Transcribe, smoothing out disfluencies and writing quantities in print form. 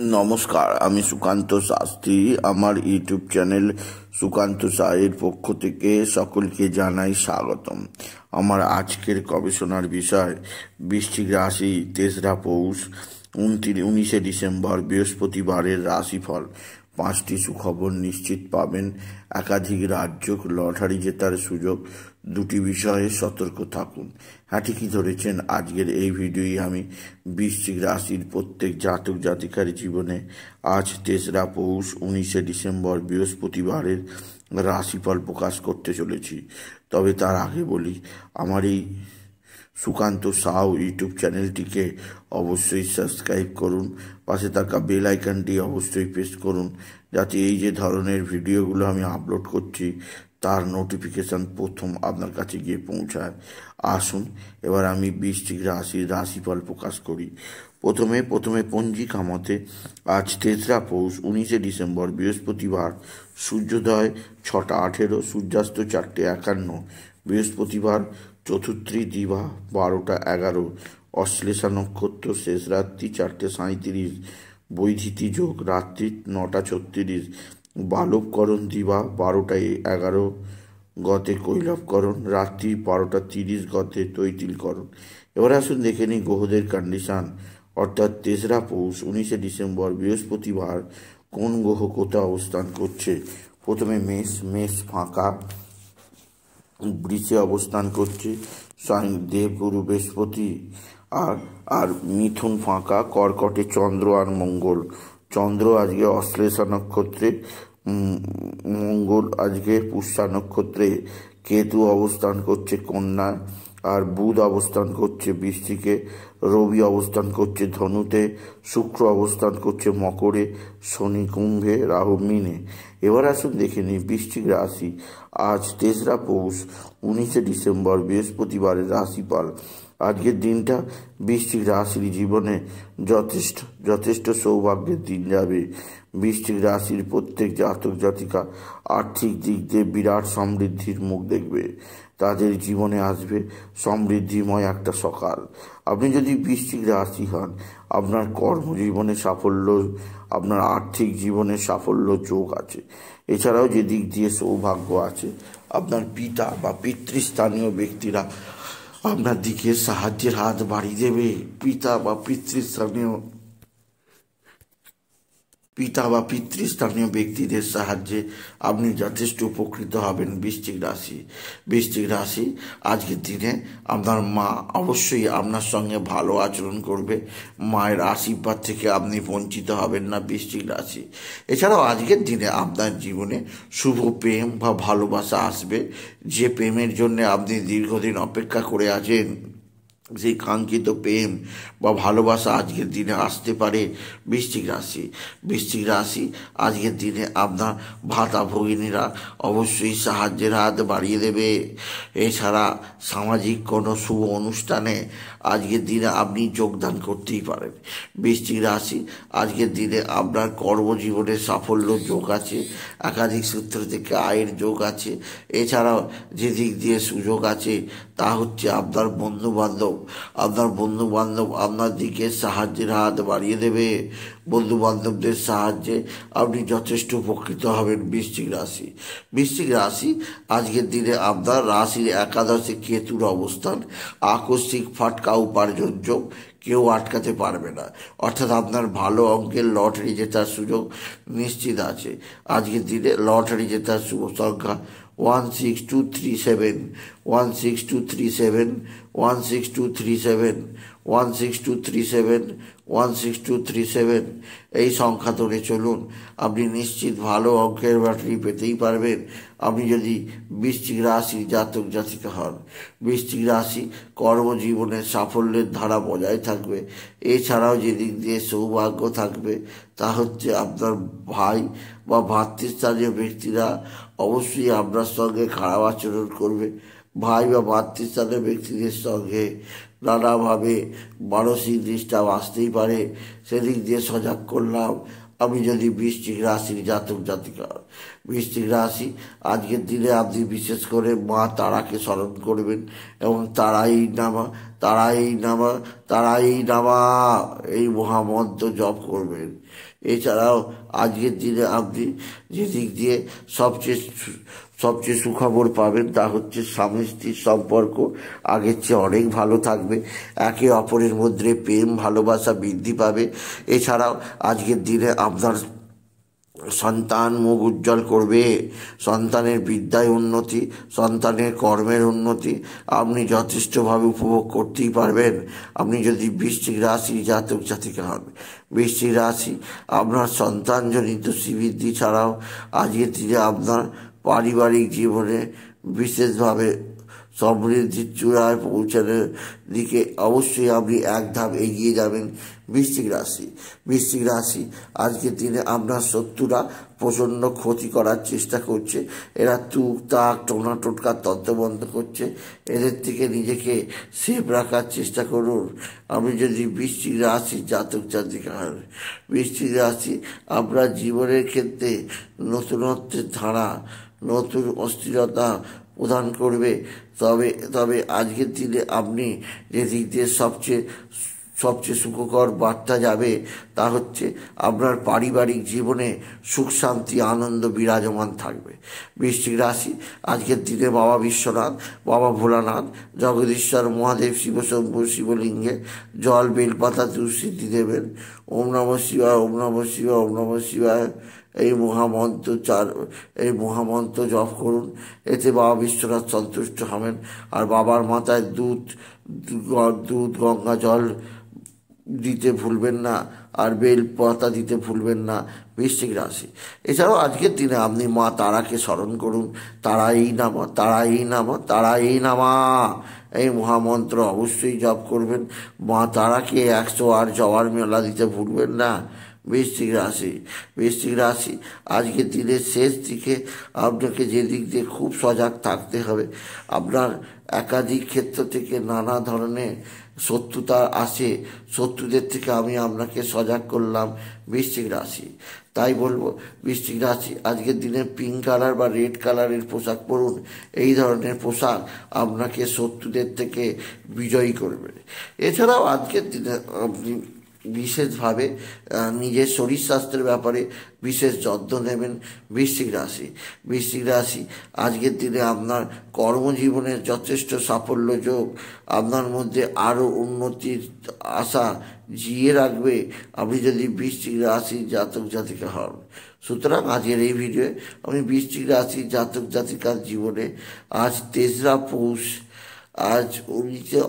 নমস্কার, আমি সুকান্ত শাস্ত্রী। আমার ইউটিউব চ্যানেল সুকান্ত সাহের পক্ষ থেকে সকলকে জানাই স্বাগতম। আমার আজকের গবেষণার বিষয় বৃশ্চিক রাশি, 3রা পৌষ 19শে ডিসেম্বর বৃহস্পতিবারের রাশিফল। 5টি সুখবর নিশ্চিত পাবেন, একাধিক রাজ্য লটারি জেতার সুযোগ, 2টি বিষয়ে সতর্ক থাকুন। হ্যাঁ, ঠিকই ধরেছেন। আজকের এই ভিডিওই আমি বৃশ্চিক রাশির প্রত্যেক জাতক জাতিকার জীবনে আজ 3রা পৌষ 19শে ডিসেম্বর বৃহস্পতিবারের রাশিফল প্রকাশ করতে চলেছি। তবে তার আগে বলি, আমার এই সুকান্ত সাউ ইউটিউব চ্যানেলটিকে অবশ্যই সাবস্ক্রাইব করুন, পাশে থাকা বেল আইকনটি অবশ্যই প্রেস করুন, যাতে এই যে ধরনের ভিডিওগুলো আমি আপলোড করছি তার নোটিফিকেশান প্রথম আপনার কাছে গিয়ে পৌঁছায়। আসুন এবার আমি বৃশ্চিক রাশির রাশিফল প্রকাশ করি। প্রথমে পঞ্জিকা মতে আজ 3রা পৌষ 19শে ডিসেম্বর বৃহস্পতিবার, সূর্যোদয় 6টা 18, সূর্যাস্ত 4টে 51, বৃহস্পতিবার চতুর্থী দিবা 12টা 11, অশ্লেষা নক্ষত্র শেষ রাত্রি 4টে 37, বৈধিতি যোগ রাত্রি 9টা 36, বালবকরণ দিবা 12টা 11 গতে কৈলবকরণ, রাত্রি 12টা 30 গতে তৈতিলকরণ। এবার আসুন দেখে নিই গ্রহদের কন্ডিশন, অর্থাৎ 3রা পৌষ 19শে ডিসেম্বর বৃহস্পতিবার কোন গ্রহ কোথায় অবস্থান করছে। প্রথমে মেষ ফাঁকা, বৃষে অবস্থান করছে স্বয়ং দেবগুরু বৃহস্পতি, আর মিথুন ফাঁকা, কর্কটে চন্দ্র আর মঙ্গল। চন্দ্র আজকে অশ্লেষা নক্ষত্রে, মঙ্গল আজকে পুষ্যা নক্ষত্রে, কেতু অবস্থান করছে কন্যায়, আর বুধ অবস্থান করছে বৃশ্চিকে, রবি অবস্থান করছে ধনুতে, শুক্র অবস্থান করছে মকরে, শনি কুম্ভে, রাহু মীনে। এবার আসুন দেখে নিই বৃশ্চিক রাশি আজ 3রা পৌষ 19শে ডিসেম্বর বৃহস্পতিবারের রাশিফল। আজকের দিনটা বৃশ্চিক রাশির জীবনে যথেষ্ট সৌভাগ্যের দিন যাবে। বৃশ্চিক রাশির প্রত্যেক জাতক জাতিকা আর্থিক দিক দিয়ে বিরাট সমৃদ্ধির মুখ দেখবে। তাদের জীবনে আসবে সমৃদ্ধিময় একটা সকাল। আপনি যদি বৃশ্চিক রাশি হন, আপনার কর্মজীবনে সাফল্য, আপনার আর্থিক জীবনে সাফল্য যোগ আছে। এছাড়াও যে দিক দিয়ে সৌভাগ্য আছে, আপনার পিতা বা পিতৃস্থানীয় ব্যক্তিরা আপনার দিকে সাহায্যের হাত বাড়িয়ে দেবে। পিতা বা পিতৃস্থানীয় ব্যক্তিদের সাহায্যে আপনি যথেষ্ট উপকৃত হবেন। বৃশ্চিক রাশি আজকের দিনে আপনার মা অবশ্যই আপনার সঙ্গে ভালো আচরণ করবে। মায়ের আশীর্বাদ থেকে আপনি বঞ্চিত হবেন না বৃশ্চিক রাশি। এছাড়াও আজকের দিনে আপনার জীবনে শুভ প্রেম বা ভালোবাসা আসবে। যে প্রেমের জন্য আপনি দীর্ঘদিন অপেক্ষা করে আছেন, সেই কাঙ্ক্ষিত প্রেম বা ভালোবাসা আজকের দিনে আসতে পারে বৃশ্চিক রাশি আজকের দিনে আপনার ভাতা ভগিনীরা অবশ্যই সাহায্যের হাত বাড়িয়ে দেবে। এছাড়া সামাজিক কোনো শুভ অনুষ্ঠানে আজকের দিনে আপনি যোগদান করতেই পারেন। বৃশ্চিক রাশি আজকের দিনে আপনার কর্মজীবনে সাফল্য যোগ আছে, একাধিক সূত্র থেকে আয়ের যোগ আছে। এছাড়াও যে দিক দিয়ে সুযোগ আছে তা হচ্ছে আপনার বন্ধুবান্ধব আপনার দিকে সাহায্যের হাত বাড়িয়ে দেবে। বন্ধুবান্ধবদের সাহায্যে আপনি যথেষ্ট উপকৃত হবেন বৃশ্চিক রাশি আজকের দিনে আপনার রাশির একাদশে কেতুর অবস্থান, আকস্মিক ফাটকা উপার্জন যোগ, কেউ আটকাতে পারবে না। অর্থাৎ আপনার ভালো অঙ্কের লটারি জেতার সুযোগ নিশ্চিত আছে। আজকের দিনে লটারি জেতার শুভ সংখ্যা 16237, 16237, 16237, 16237, 16237 এই সংখ্যা ধরে চলুন, আপনি নিশ্চিত ভালো অঙ্কের লটারি পেতেই পারবেন। আপনি যদি বৃশ্চিক রাশির জাতক জাতিকা হন, বৃশ্চিক রাশি কর্মজীবনে সাফল্যের ধারা বজায় থাকবে। এছাড়াও যে দিক দিয়ে সৌভাগ্য থাকবে তা হচ্ছে আপনার ভাই বা ভাতৃস্থানীয় ব্যক্তিরা অবশ্যই আপনার সঙ্গে খারাপ আচরণ করবে। ভাই বা ভাতৃস্থানীয় ব্যক্তিদের সঙ্গে নানাভাবে মানসিক ডিস্টার্ব আসতেই পারে, সেদিক দিয়ে সজাগ করলাম। আমি যদি বৃশ্চিক রাশির জাতক জাতিকা, বৃশ্চিক রাশি আজকের দিনে আপনি বিশেষ করে মা তারাকে স্মরণ করবেন এবং তারাই নামা তারাই নামা এই মহামন্ত্র জপ করবেন। এছাড়াও আজকের দিনে আপনি যে দিক দিয়ে সবচেয়ে সুখবর পাবেন তা হচ্ছে স্বামী স্ত্রীর সম্পর্ক আগের চেয়ে অনেক ভালো থাকবে। একে অপরের মধ্যে প্রেম ভালোবাসা বৃদ্ধি পাবে। এছাড়াও আজকের দিনে আপনার সন্তান মুখ উজ্জ্বল করবে। সন্তানের বিদ্যায় উন্নতি, সন্তানের কর্মের উন্নতি আপনি যথেষ্টভাবে উপভোগ করতেই পারবেন। আপনি যদি বৃশ্চিক রাশি জাতক জাতিকা হন, বৃশ্চিক রাশি আপনার সন্তানজনিত শ্রীবৃদ্ধি ছাড়াও আজকের দিনে আপনার পারিবারিক জীবনে বিশেষভাবে সমৃদ্ধির চূড়ায় পৌঁছানোর দিকে অবশ্যই আপনি এক ধাপ এগিয়ে যাবেন। বৃশ্চিক রাশি, বৃশ্চিক রাশি আজকের দিনে আপনার শত্রুরা প্রচণ্ড ক্ষতি করার চেষ্টা করছে। এরা তুক তাক টোনা টোটকার তত্ত্ববন্ধ করছে। এদের থেকে নিজেকে সেফ রাখার চেষ্টা করুন। আপনি যদি বৃশ্চিক রাশি জাতক জাতিকা হন, বৃশ্চিক রাশি আপনার জীবনের ক্ষেত্রে নতুনত্বের ধারা, নতুন অস্থিরতা প্রদান করবে। তবে আজকের দিনে আপনি যে দিক দিয়ে সবচেয়ে সুখকর বার্তা যাবে তা হচ্ছে আপনার পারিবারিক জীবনে সুখ শান্তি আনন্দ বিরাজমান থাকবে। বৃশ্চিক রাশি আজকের দিনে বাবা বিশ্বনাথ, বাবা ভোলানাথ, জগদীশ্বর মহাদেব শিবশম্ভু শিবলিঙ্গে জল বেলপাতা তুলসিদ্ধি দেবেন। ওম নমঃ শিবায়, ওম নমঃ শিবায়, ওম নমঃ শিবায় এই মহামন্ত্র জপ করুন। এতে বাবা বিশ্বনাথ সন্তুষ্ট হবেন। আর বাবার মাথায় দুধ গঙ্গা জল দিতে ভুলবেন না, আর বেল পাতা দিতে ভুলবেন না। বৃশ্চিক রাশি এছাড়াও আজকের দিনে আপনি মা তারাকে স্মরণ করুন। তারাই নামা, তারাই নামা, তারাই নামা এই মহামন্ত্র অবশ্যই জপ করবেন। মা তারাকে 108 জবার মেলা দিতে ভুলবেন না। বৃশ্চিক রাশি, বৃশ্চিক রাশি আজকের দিনের শেষ দিকে আপনাকে যে দিক দিয়ে খুব সজাগ থাকতে হবে। আপনার একাধিক ক্ষেত্র থেকে নানা ধরনের শত্রুতা আসে। শত্রুদের থেকে আমি আপনাকে সজাগ করলাম। বৃশ্চিক রাশি তাই বলবো, বৃশ্চিক রাশি আজকের দিনে পিঙ্ক কালার বা রেড কালারের পোশাক পরুন। এই ধরনের পোশাক আপনাকে শত্রুদের থেকে বিজয়ী করবে। এছাড়াও আজকের দিনে আপনি বিশেষভাবে নিজের শরীর স্বাস্থ্যের ব্যাপারে বিশেষ যত্ন নেবেন। বৃশ্চিক রাশি, বৃশ্চিক রাশি আজকের দিনে আপনার কর্মজীবনের যথেষ্ট সাফল্য যোগ আপনার মধ্যে আরও উন্নতির আশা জিয়ে রাখবে আপনি যদি বৃশ্চিক রাশির জাতক জাতিকা হন। সুতরাং আজকের এই ভিডিওয়ে আমি বৃশ্চিক রাশির জাতক জাতিকার জীবনে আজ 3রা পৌষ, আজ 19